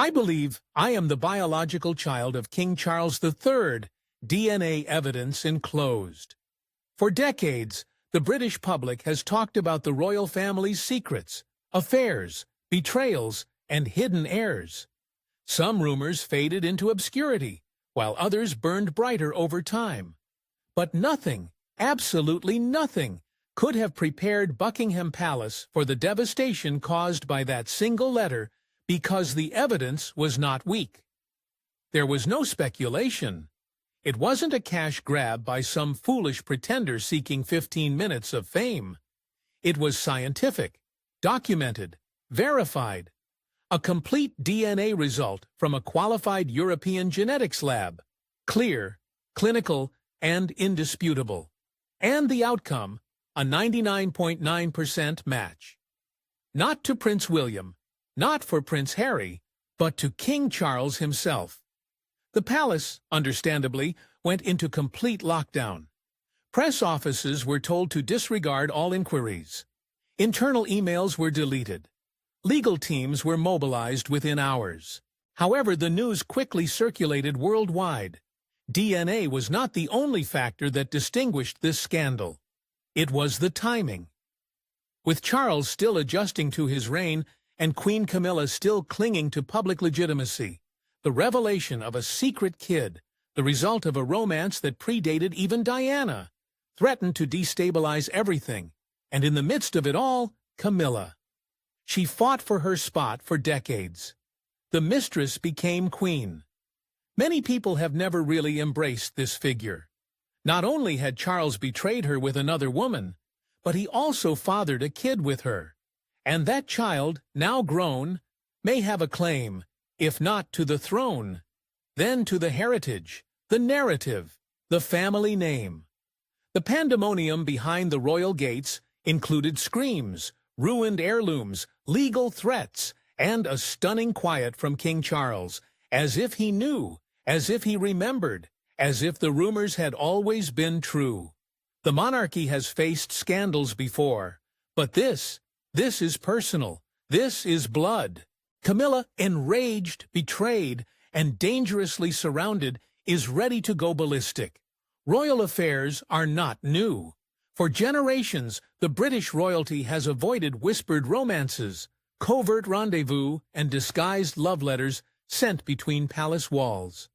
I believe I am the biological child of King Charles III, DNA evidence enclosed. For decades, the British public has talked about the royal family's secrets, affairs, betrayals, and hidden heirs. Some rumors faded into obscurity, while others burned brighter over time. But nothing, absolutely nothing, could have prepared Buckingham Palace for the devastation caused by that single letter because the evidence was not weak. There was no speculation. It wasn't a cash grab by some foolish pretender seeking 15 minutes of fame. It was scientific, documented, verified. A complete DNA result from a qualified European genetics lab. Clear, clinical, and indisputable. And the outcome, a 99.9% match. Not to Prince William, not for Prince Harry, but to King Charles himself. The palace, understandably, went into complete lockdown. Press offices were told to disregard all inquiries. Internal emails were deleted. Legal teams were mobilized within hours. However, the news quickly circulated worldwide. DNA was not the only factor that distinguished this scandal. It was the timing. With Charles still adjusting to his reign and Queen Camilla still clinging to public legitimacy, the revelation of a secret kid, the result of a romance that predated even Diana, threatened to destabilize everything, and in the midst of it all, Camilla. She fought for her spot for decades. The mistress became queen. Many people have never really embraced this figure. Not only had Charles betrayed her with another woman, but he also fathered a kid with her. And that child, now grown, may have a claim, if not to the throne, then to the heritage, the narrative, the family name. The pandemonium behind the royal gates included screams, ruined heirlooms, legal threats, and a stunning quiet from King Charles, as if he knew, as if he remembered, as if the rumors had always been true. The monarchy has faced scandals before, but this is personal. This is blood. Camilla, enraged, betrayed, and dangerously surrounded, is ready to go ballistic. Royal affairs are not new. For generations, the British royalty has avoided whispered romances, covert rendezvous, and disguised love letters sent between palace walls.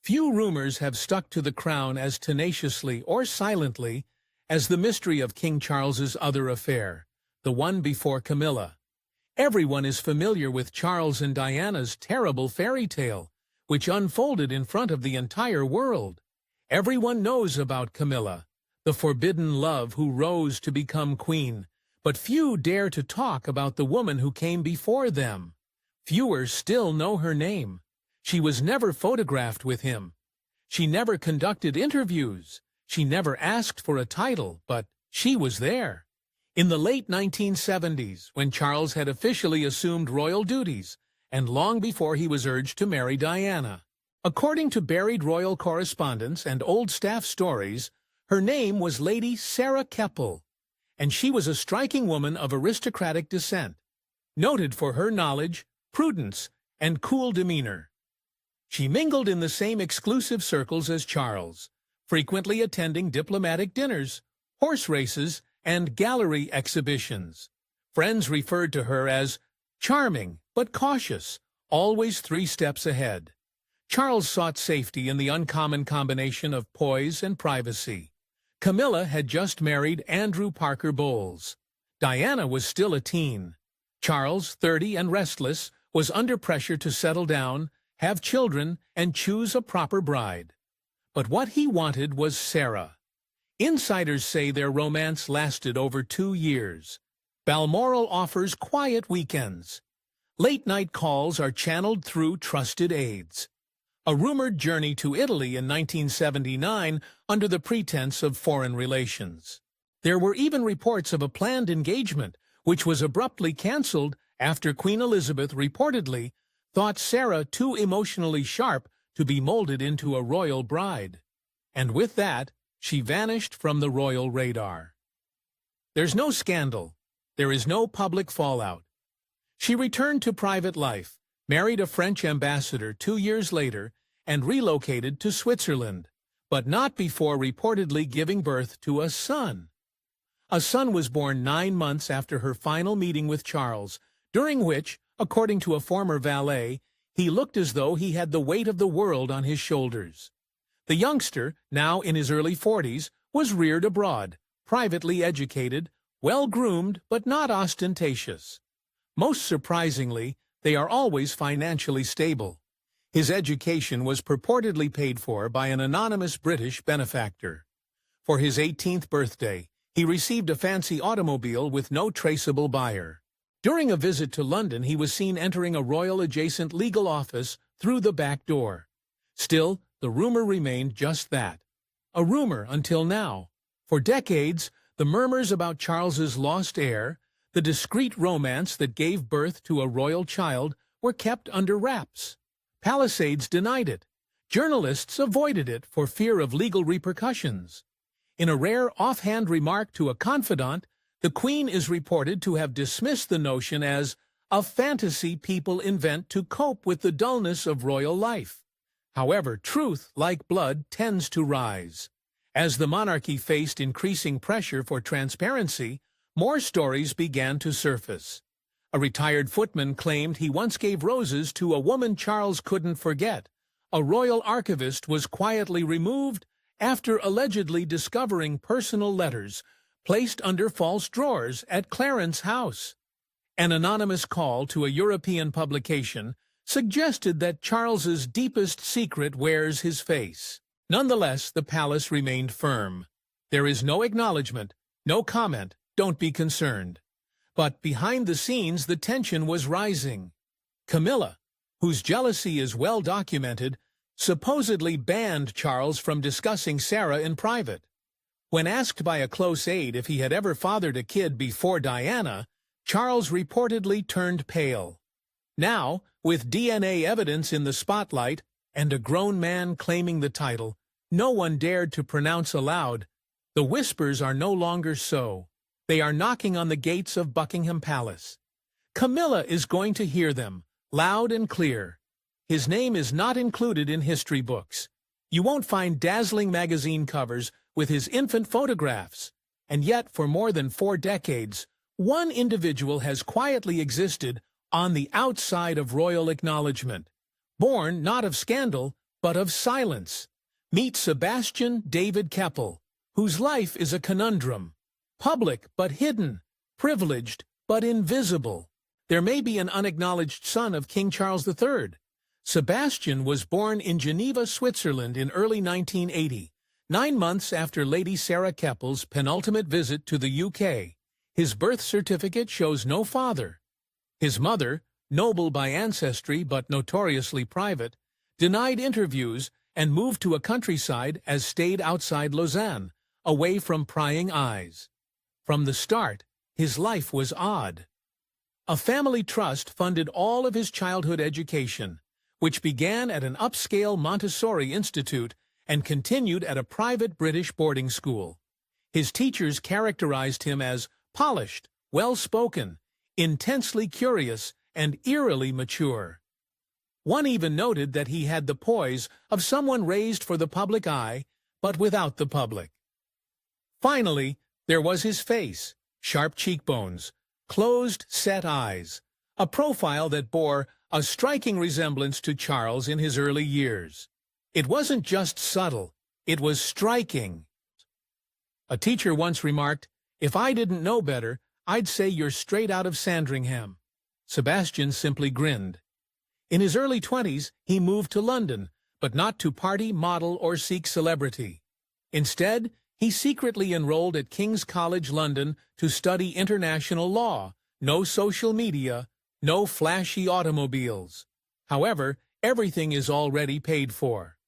Few rumors have stuck to the crown as tenaciously or silently as the mystery of King Charles's other affair, the one before Camilla. Everyone is familiar with Charles and Diana's terrible fairy tale, which unfolded in front of the entire world. Everyone knows about Camilla, the forbidden love who rose to become queen, but few dare to talk about the woman who came before them. Fewer still know her name. She was never photographed with him. She never conducted interviews. She never asked for a title, but she was there. In the late 1970s, when Charles had officially assumed royal duties, and long before he was urged to marry Diana. According to buried royal correspondence and old staff stories, her name was Lady Sarah Keppel, and she was a striking woman of aristocratic descent, noted for her knowledge, prudence, and cool demeanor. She mingled in the same exclusive circles as Charles, frequently attending diplomatic dinners, horse races, and gallery exhibitions. Friends referred to her as charming but cautious, always 3 steps ahead. Charles sought safety in the uncommon combination of poise and privacy. Camilla had just married Andrew Parker Bowles. Diana was still a teen. Charles, 30 and restless, was under pressure to settle down, have children, and choose a proper bride. But what he wanted was Sarah. Insiders say their romance lasted over 2 years. Balmoral offers quiet weekends. Late-night calls are channeled through trusted aides. A rumored journey to Italy in 1979 under the pretense of foreign relations. There were even reports of a planned engagement, which was abruptly cancelled after Queen Elizabeth reportedly thought Sarah too emotionally sharp to be molded into a royal bride. And with that, she vanished from the royal radar. There's no scandal. There is no public fallout. She returned to private life, married a French ambassador 2 years later, and relocated to Switzerland, but not before reportedly giving birth to a son. A son was born 9 months after her final meeting with Charles, during which, according to a former valet, he looked as though he had the weight of the world on his shoulders. The youngster, now in his early 40s, was reared abroad, privately educated, well-groomed but not ostentatious. Most surprisingly, they are always financially stable. His education was purportedly paid for by an anonymous British benefactor. For his 18th birthday, he received a fancy automobile with no traceable buyer. During a visit to London, he was seen entering a royal-adjacent legal office through the back door. Still, the rumor remained just that. A rumor until now. For decades, the murmurs about Charles's lost heir, the discreet romance that gave birth to a royal child, were kept under wraps. Palisades denied it. Journalists avoided it for fear of legal repercussions. In a rare offhand remark to a confidant, the Queen is reported to have dismissed the notion as a fantasy people invent to cope with the dullness of royal life. However, truth, like blood, tends to rise. As the monarchy faced increasing pressure for transparency, more stories began to surface. A retired footman claimed he once gave roses to a woman Charles couldn't forget. A royal archivist was quietly removed after allegedly discovering personal letters placed under false drawers at Clarence House. An anonymous call to a European publication suggested that Charles's deepest secret wears his face. Nonetheless, the palace remained firm. There is no acknowledgement, no comment, don't be concerned. But behind the scenes, the tension was rising. Camilla, whose jealousy is well documented, supposedly banned Charles from discussing Sarah in private. When asked by a close aide if he had ever fathered a kid before Diana, Charles reportedly turned pale. Now, with DNA evidence in the spotlight and a grown man claiming the title, no one dared to pronounce aloud, "The whispers are no longer so. They are knocking on the gates of Buckingham Palace." Camilla is going to hear them, loud and clear. His name is not included in history books. You won't find dazzling magazine covers with his infant photographs. And yet, for more than 4 decades, one individual has quietly existed on the outside of royal acknowledgement. Born not of scandal, but of silence. Meet Sebastian David Keppel, whose life is a conundrum. Public but hidden, privileged but invisible. There may be an unacknowledged son of King Charles III. Sebastian was born in Geneva, Switzerland in early 1980, 9 months after Lady Sarah Keppel's penultimate visit to the UK. His birth certificate shows no father. His mother, noble by ancestry but notoriously private, denied interviews and moved to a countryside as stayed outside Lausanne, away from prying eyes. From the start, his life was odd. A family trust funded all of his childhood education, which began at an upscale Montessori institute and continued at a private British boarding school. His teachers characterized him as polished, well-spoken, intensely curious, and eerily mature. One even noted that he had the poise of someone raised for the public eye, but without the public. Finally, there was his face, sharp cheekbones, closed, set eyes, a profile that bore a striking resemblance to Charles in his early years. It wasn't just subtle, it was striking. A teacher once remarked, "If I didn't know better, I'd say you're straight out of Sandringham." Sebastian simply grinned. In his early 20s, he moved to London, but not to party, model, or seek celebrity. Instead, he secretly enrolled at King's College London to study international law. No social media, no flashy automobiles. However, everything is already paid for.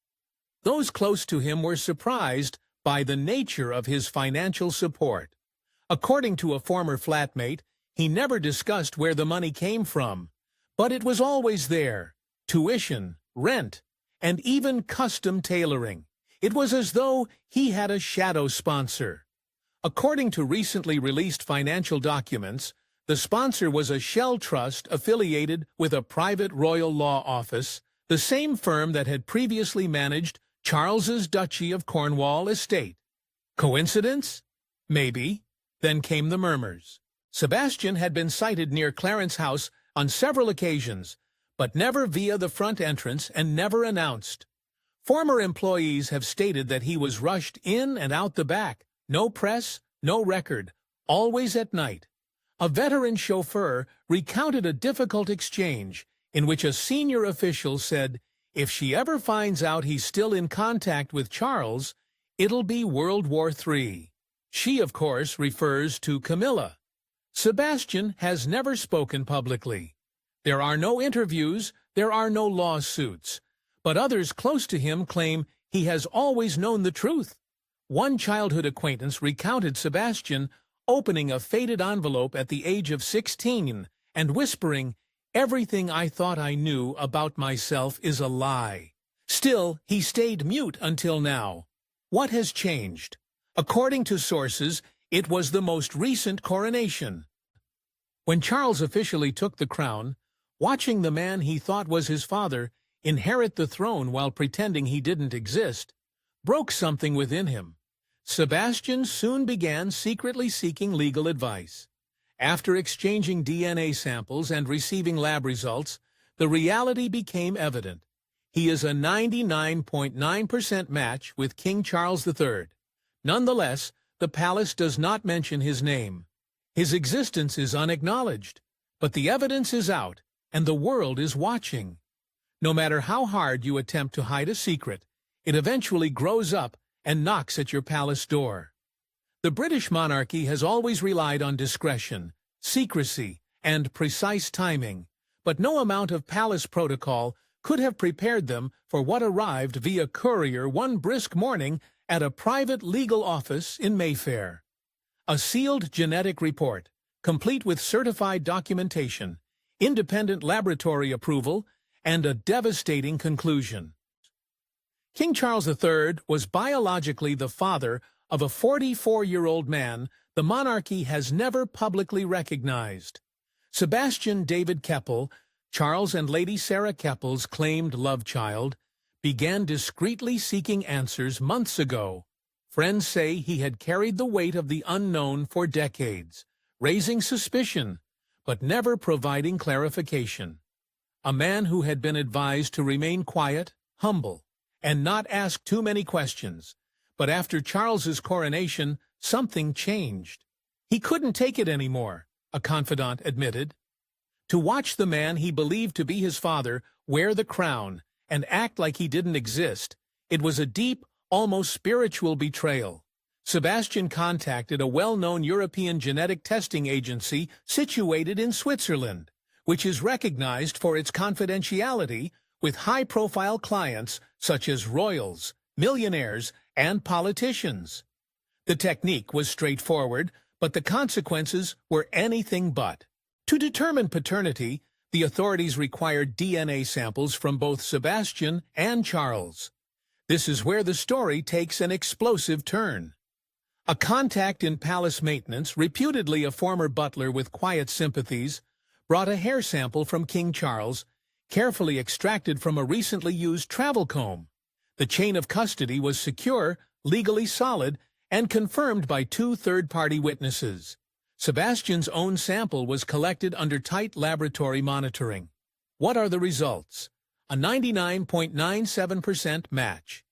Those close to him were surprised by the nature of his financial support. According to a former flatmate, he never discussed where the money came from, but it was always there: tuition, rent, and even custom tailoring. It was as though he had a shadow sponsor. According to recently released financial documents, The sponsor was a shell trust affiliated with a private royal law office, the same firm that had previously managed Charles's Duchy of Cornwall estate. Coincidence? Maybe. Then came the murmurs. Sebastian had been sighted near Clarence House on several occasions, but never via the front entrance and never announced. Former employees have stated that he was rushed in and out the back, no press, no record, always at night. A veteran chauffeur recounted a difficult exchange in which a senior official said, if she ever finds out he's still in contact with Charles, it'll be World War III. She, of course, refers to Camilla. Sebastian has never spoken publicly. There are no interviews, there are no lawsuits. But others close to him claim he has always known the truth. One childhood acquaintance recounted Sebastian opening a faded envelope at the age of 16 and whispering, "Everything I thought I knew about myself is a lie." Still, he stayed mute until now. What has changed? According to sources, it was the most recent coronation. When Charles officially took the crown, watching the man he thought was his father inherit the throne while pretending he didn't exist, broke something within him. Sebastian soon began secretly seeking legal advice. After exchanging DNA samples and receiving lab results, the reality became evident. He is a 99.9% match with King Charles III. Nonetheless, the palace does not mention his name. His existence is unacknowledged, but the evidence is out, and the world is watching. No matter how hard you attempt to hide a secret, it eventually grows up and knocks at your palace door. The British monarchy has always relied on discretion, secrecy, and precise timing, but no amount of palace protocol could have prepared them for what arrived via courier one brisk morning at a private legal office in Mayfair. A sealed genetic report, complete with certified documentation, independent laboratory approval, and a devastating conclusion. King Charles III was biologically the father of a 44-year-old man the monarchy has never publicly recognized. Sebastian David Keppel, Charles and Lady Sarah Keppel's claimed love child, began discreetly seeking answers months ago. Friends say he had carried the weight of the unknown for decades, raising suspicion, but never providing clarification. A man who had been advised to remain quiet, humble, and not ask too many questions. But after Charles's coronation, something changed. He couldn't take it anymore, a confidant admitted. To watch the man he believed to be his father wear the crown and act like he didn't exist, it was a deep, almost spiritual betrayal. Sebastian contacted a well-known European genetic testing agency situated in Switzerland, which is recognized for its confidentiality with high-profile clients such as royals, millionaires, and politicians. The technique was straightforward, but the consequences were anything but. To determine paternity, the authorities required DNA samples from both Sebastian and Charles. This is where the story takes an explosive turn. A contact in palace maintenance, reputedly a former butler with quiet sympathies, brought a hair sample from King Charles, carefully extracted from a recently used travel comb. The chain of custody was secure, legally solid, and confirmed by two third-party witnesses. Sebastian's own sample was collected under tight laboratory monitoring. What are the results? A 99.97% match.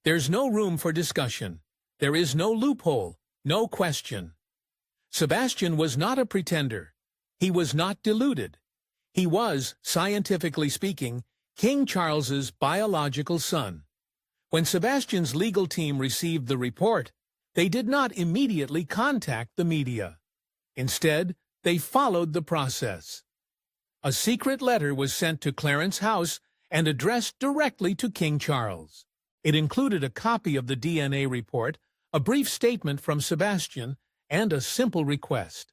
There's no room for discussion. There is no loophole, no question. Sebastian was not a pretender. He was not deluded. He was, scientifically speaking, King Charles's biological son. When Sebastian's legal team received the report, they did not immediately contact the media. Instead, they followed the process. A secret letter was sent to Clarence House and addressed directly to King Charles. It included a copy of the DNA report, a brief statement from Sebastian, and a simple request.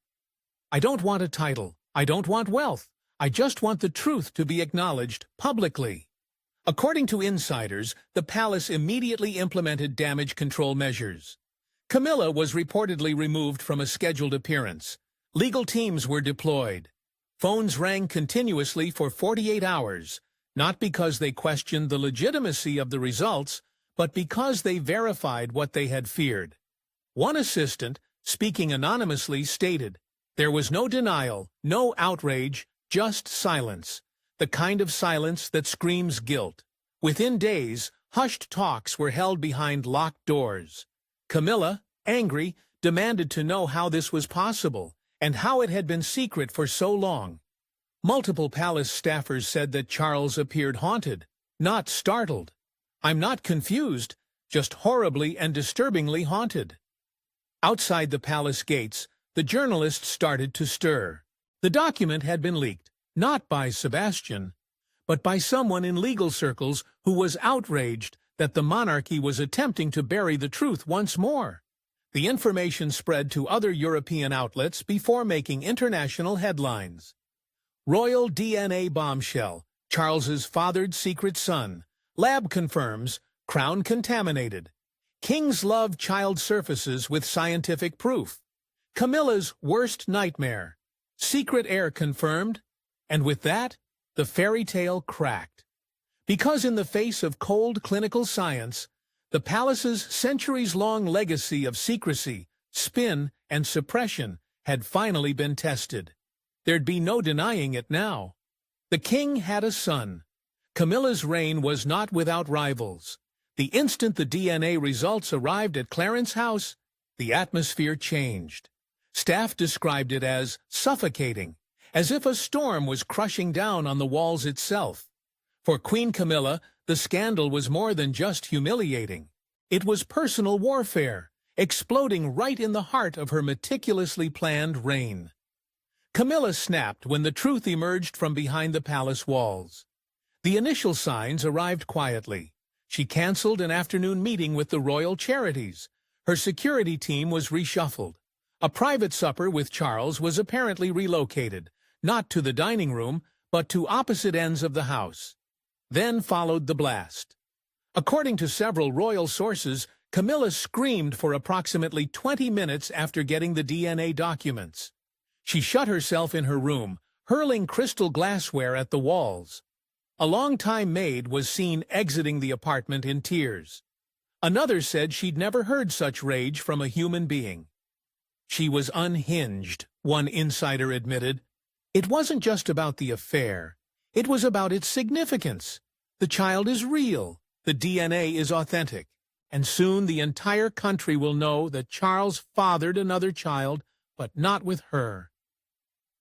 "I don't want a title. I don't want wealth. I just want the truth to be acknowledged publicly." According to insiders, the palace immediately implemented damage control measures. Camilla was reportedly removed from a scheduled appearance. Legal teams were deployed. Phones rang continuously for 48 hours, not because they questioned the legitimacy of the results, but because they verified what they had feared. One assistant, speaking anonymously, stated, "There was no denial, no outrage, just silence. The kind of silence that screams guilt." Within days, hushed talks were held behind locked doors. Camilla, angry, demanded to know how this was possible, and how it had been secret for so long. Multiple palace staffers said that Charles appeared haunted, not startled. "I'm not confused, just horribly and disturbingly haunted." Outside the palace gates, the journalists started to stir. The document had been leaked, not by Sebastian, but by someone in legal circles who was outraged that the monarchy was attempting to bury the truth once more. The information spread to other European outlets before making international headlines. Royal DNA bombshell, Charles's fathered secret son. Lab confirms, crown contaminated. Kings love child surfaces with scientific proof. Camilla's worst nightmare. Secret heir confirmed. And with that, the fairy tale cracked. Because in the face of cold clinical science, the palace's centuries-long legacy of secrecy, spin, and suppression had finally been tested. There'd be no denying it now. The king had a son. Camilla's reign was not without rivals. The instant the DNA results arrived at Clarence's house, the atmosphere changed. Staff described it as suffocating, as if a storm was crushing down on the walls itself. For Queen Camilla, the scandal was more than just humiliating. It was personal warfare, exploding right in the heart of her meticulously planned reign. Camilla snapped when the truth emerged from behind the palace walls. The initial signs arrived quietly. She canceled an afternoon meeting with the royal charities. Her security team was reshuffled. A private supper with Charles was apparently relocated, not to the dining room, but to opposite ends of the house. Then followed the blast. According to several royal sources, Camilla screamed for approximately 20 minutes after getting the DNA documents. She shut herself in her room, hurling crystal glassware at the walls. A longtime maid was seen exiting the apartment in tears. Another said she'd never heard such rage from a human being. She was unhinged, one insider admitted. It wasn't just about the affair. It was about its significance. The child is real. The DNA is authentic. And soon the entire country will know that Charles fathered another child, but not with her.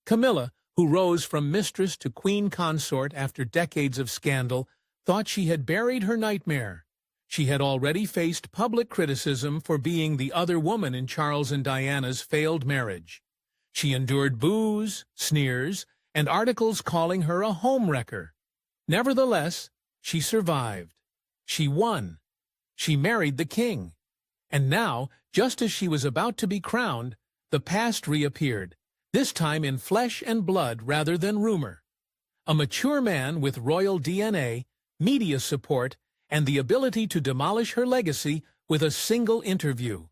Camilla, who rose from mistress to queen consort after decades of scandal, thought she had buried her nightmare. She had already faced public criticism for being the other woman in Charles and Diana's failed marriage. She endured boos, sneers, and articles calling her a homewrecker. Nevertheless, she survived. She won. She married the king. And now, just as she was about to be crowned, the past reappeared, this time in flesh and blood rather than rumor. A mature man with royal DNA, media support, and the ability to demolish her legacy with a single interview.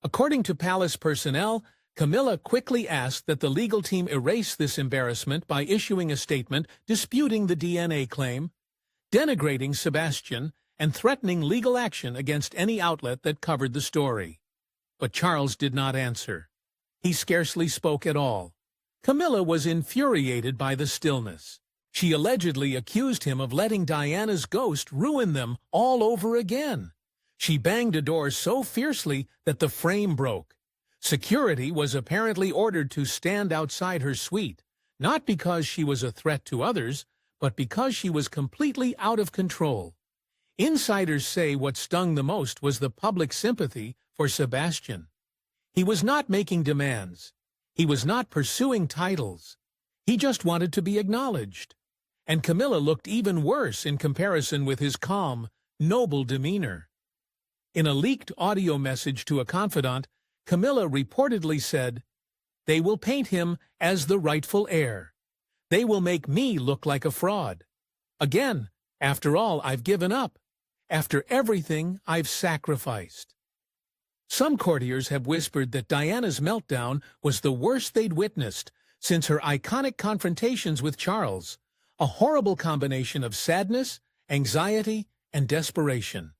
According to palace personnel, Camilla quickly asked that the legal team erase this embarrassment by issuing a statement disputing the DNA claim, denigrating Sebastian, and threatening legal action against any outlet that covered the story. But Charles did not answer. He scarcely spoke at all. Camilla was infuriated by the stillness. She allegedly accused him of letting Diana's ghost ruin them all over again. She banged a door so fiercely that the frame broke. Security was apparently ordered to stand outside her suite, not because she was a threat to others, but because she was completely out of control. Insiders say what stung the most was the public sympathy for Sebastian. He was not making demands. He was not pursuing titles. He just wanted to be acknowledged. And Camilla looked even worse in comparison with his calm, noble demeanor. In a leaked audio message to a confidant, Camilla reportedly said, "They will paint him as the rightful heir. They will make me look like a fraud. Again, after all I've given up. After everything I've sacrificed." Some courtiers have whispered that Diana's meltdown was the worst they'd witnessed since her iconic confrontations with Charles, a horrible combination of sadness, anxiety, and desperation.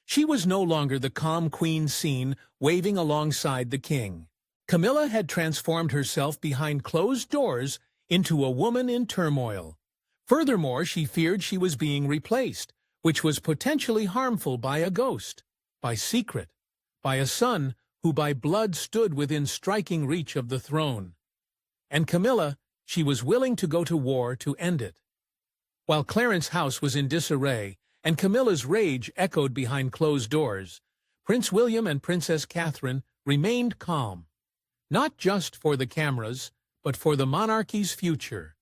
She was no longer the calm queen seen waving alongside the king. Camilla had transformed herself behind closed doors into a woman in turmoil. Furthermore, she feared she was being replaced, which was potentially harmful, by a ghost, by secret, by a son who by blood stood within striking reach of the throne. And Camilla, she was willing to go to war to end it. While Clarence's house was in disarray, and Camilla's rage echoed behind closed doors, Prince William and Princess Catherine remained calm, not just for the cameras, but for the monarchy's future.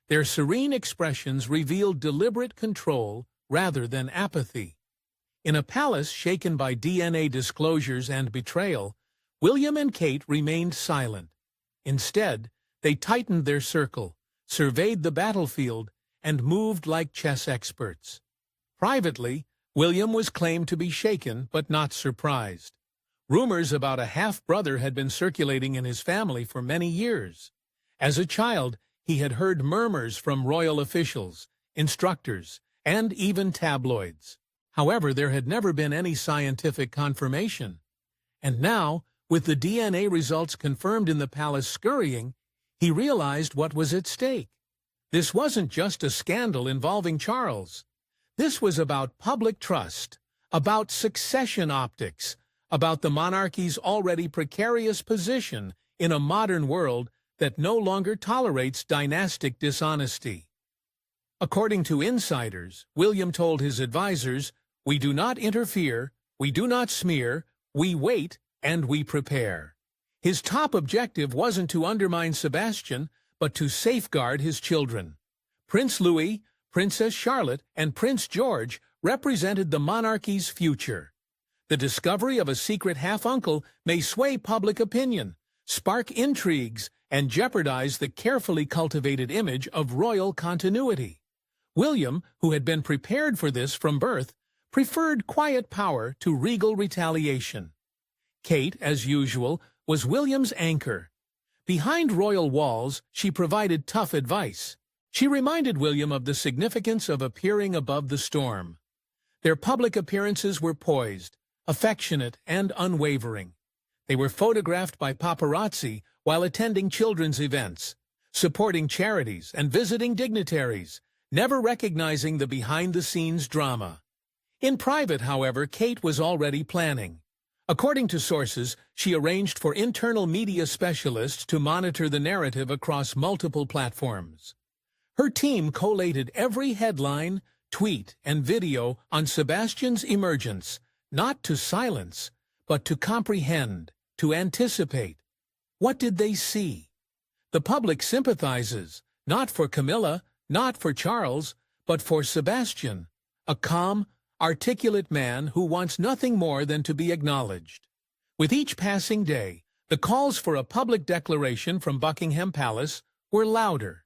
Their serene expressions revealed deliberate control rather than apathy. In a palace shaken by DNA disclosures and betrayal, William and Kate remained silent. Instead, they tightened their circle, surveyed the battlefield, and moved like chess experts. Privately, William was claimed to be shaken but not surprised. Rumors about a half-brother had been circulating in his family for many years. As a child, he had heard murmurs from royal officials, instructors, and even tabloids. However, there had never been any scientific confirmation. And now, with the DNA results confirmed in the palace scurrying, he realized what was at stake. This wasn't just a scandal involving Charles. This was about public trust, about succession optics, about the monarchy's already precarious position in a modern world that no longer tolerates dynastic dishonesty. According to insiders, William told his advisors, "We do not interfere, we do not smear, we wait, and we prepare." His top objective wasn't to undermine Sebastian, but to safeguard his children. Prince Louis, Princess Charlotte, and Prince George represented the monarchy's future. The discovery of a secret half-uncle may sway public opinion, spark intrigues, and jeopardize the carefully cultivated image of royal continuity. William, who had been prepared for this from birth, preferred quiet power to regal retaliation. Kate, as usual, was William's anchor. Behind royal walls, she provided tough advice. She reminded William of the significance of appearing above the storm. Their public appearances were poised, affectionate, and unwavering. They were photographed by paparazzi while attending children's events, supporting charities, and visiting dignitaries, never recognizing the behind-the-scenes drama. In private, however, Kate was already planning. According to sources, she arranged for internal media specialists to monitor the narrative across multiple platforms. Her team collated every headline, tweet, and video on Sebastian's emergence, not to silence, but to comprehend, to anticipate. What did they see? The public sympathizes, not for Camilla, not for Charles, but for Sebastian, a calm, articulate man who wants nothing more than to be acknowledged. With each passing day, the calls for a public declaration from Buckingham Palace were louder.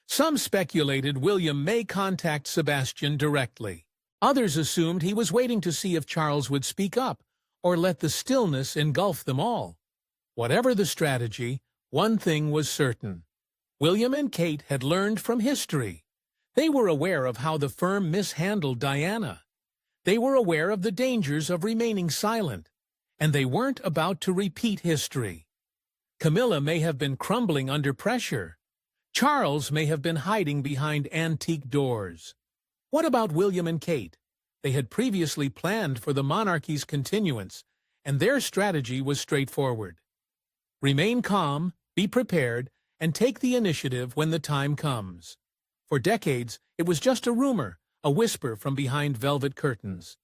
Some speculated William may contact Sebastian directly. Others assumed he was waiting to see if Charles would speak up or let the stillness engulf them all. Whatever the strategy, one thing was certain. William and Kate had learned from history. They were aware of how the firm mishandled Diana. They were aware of the dangers of remaining silent, and they weren't about to repeat history. Camilla may have been crumbling under pressure. Charles may have been hiding behind antique doors. What about William and Kate? They had previously planned for the monarchy's continuance, and their strategy was straightforward. Remain calm, be prepared, and take the initiative when the time comes. For decades, it was just a rumor, a whisper from behind velvet curtains.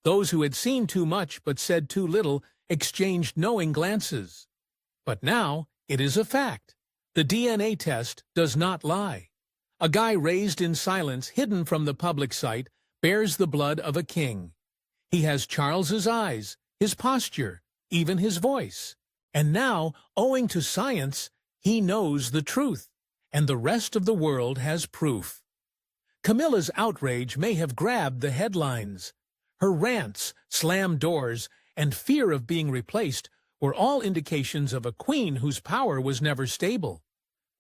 Those who had seen too much but said too little exchanged knowing glances. But now, it is a fact. The DNA test does not lie. A guy raised in silence, hidden from the public sight, bears the blood of a king. He has Charles's eyes, his posture, even his voice. And now, owing to science, he knows the truth, and the rest of the world has proof. Camilla's outrage may have grabbed the headlines. Her rants slammed doors and fear of being replaced were all indications of a queen whose power was never stable.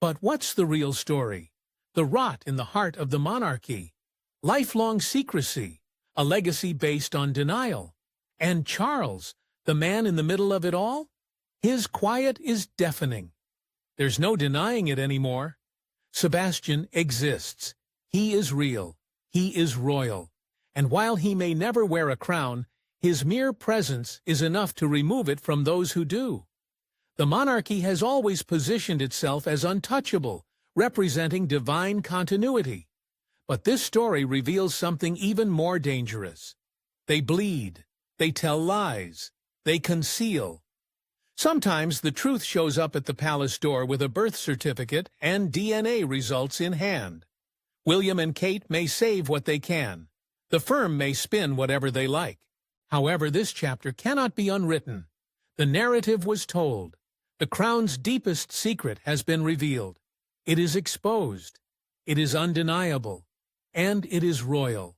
But what's the real story? The rot in the heart of the monarchy, lifelong secrecy, a legacy based on denial. And Charles, the man in the middle of it all? His quiet is deafening. There's no denying it anymore. Sebastian exists. He is real. He is royal. And while he may never wear a crown, his mere presence is enough to remove it from those who do. The monarchy has always positioned itself as untouchable, representing divine continuity. But this story reveals something even more dangerous. They bleed. They tell lies. They conceal. Sometimes the truth shows up at the palace door with a birth certificate and DNA results in hand. William and Kate may save what they can. The firm may spin whatever they like. However, this chapter cannot be unwritten. The narrative was told. The crown's deepest secret has been revealed. It is exposed. It is undeniable. And it is royal.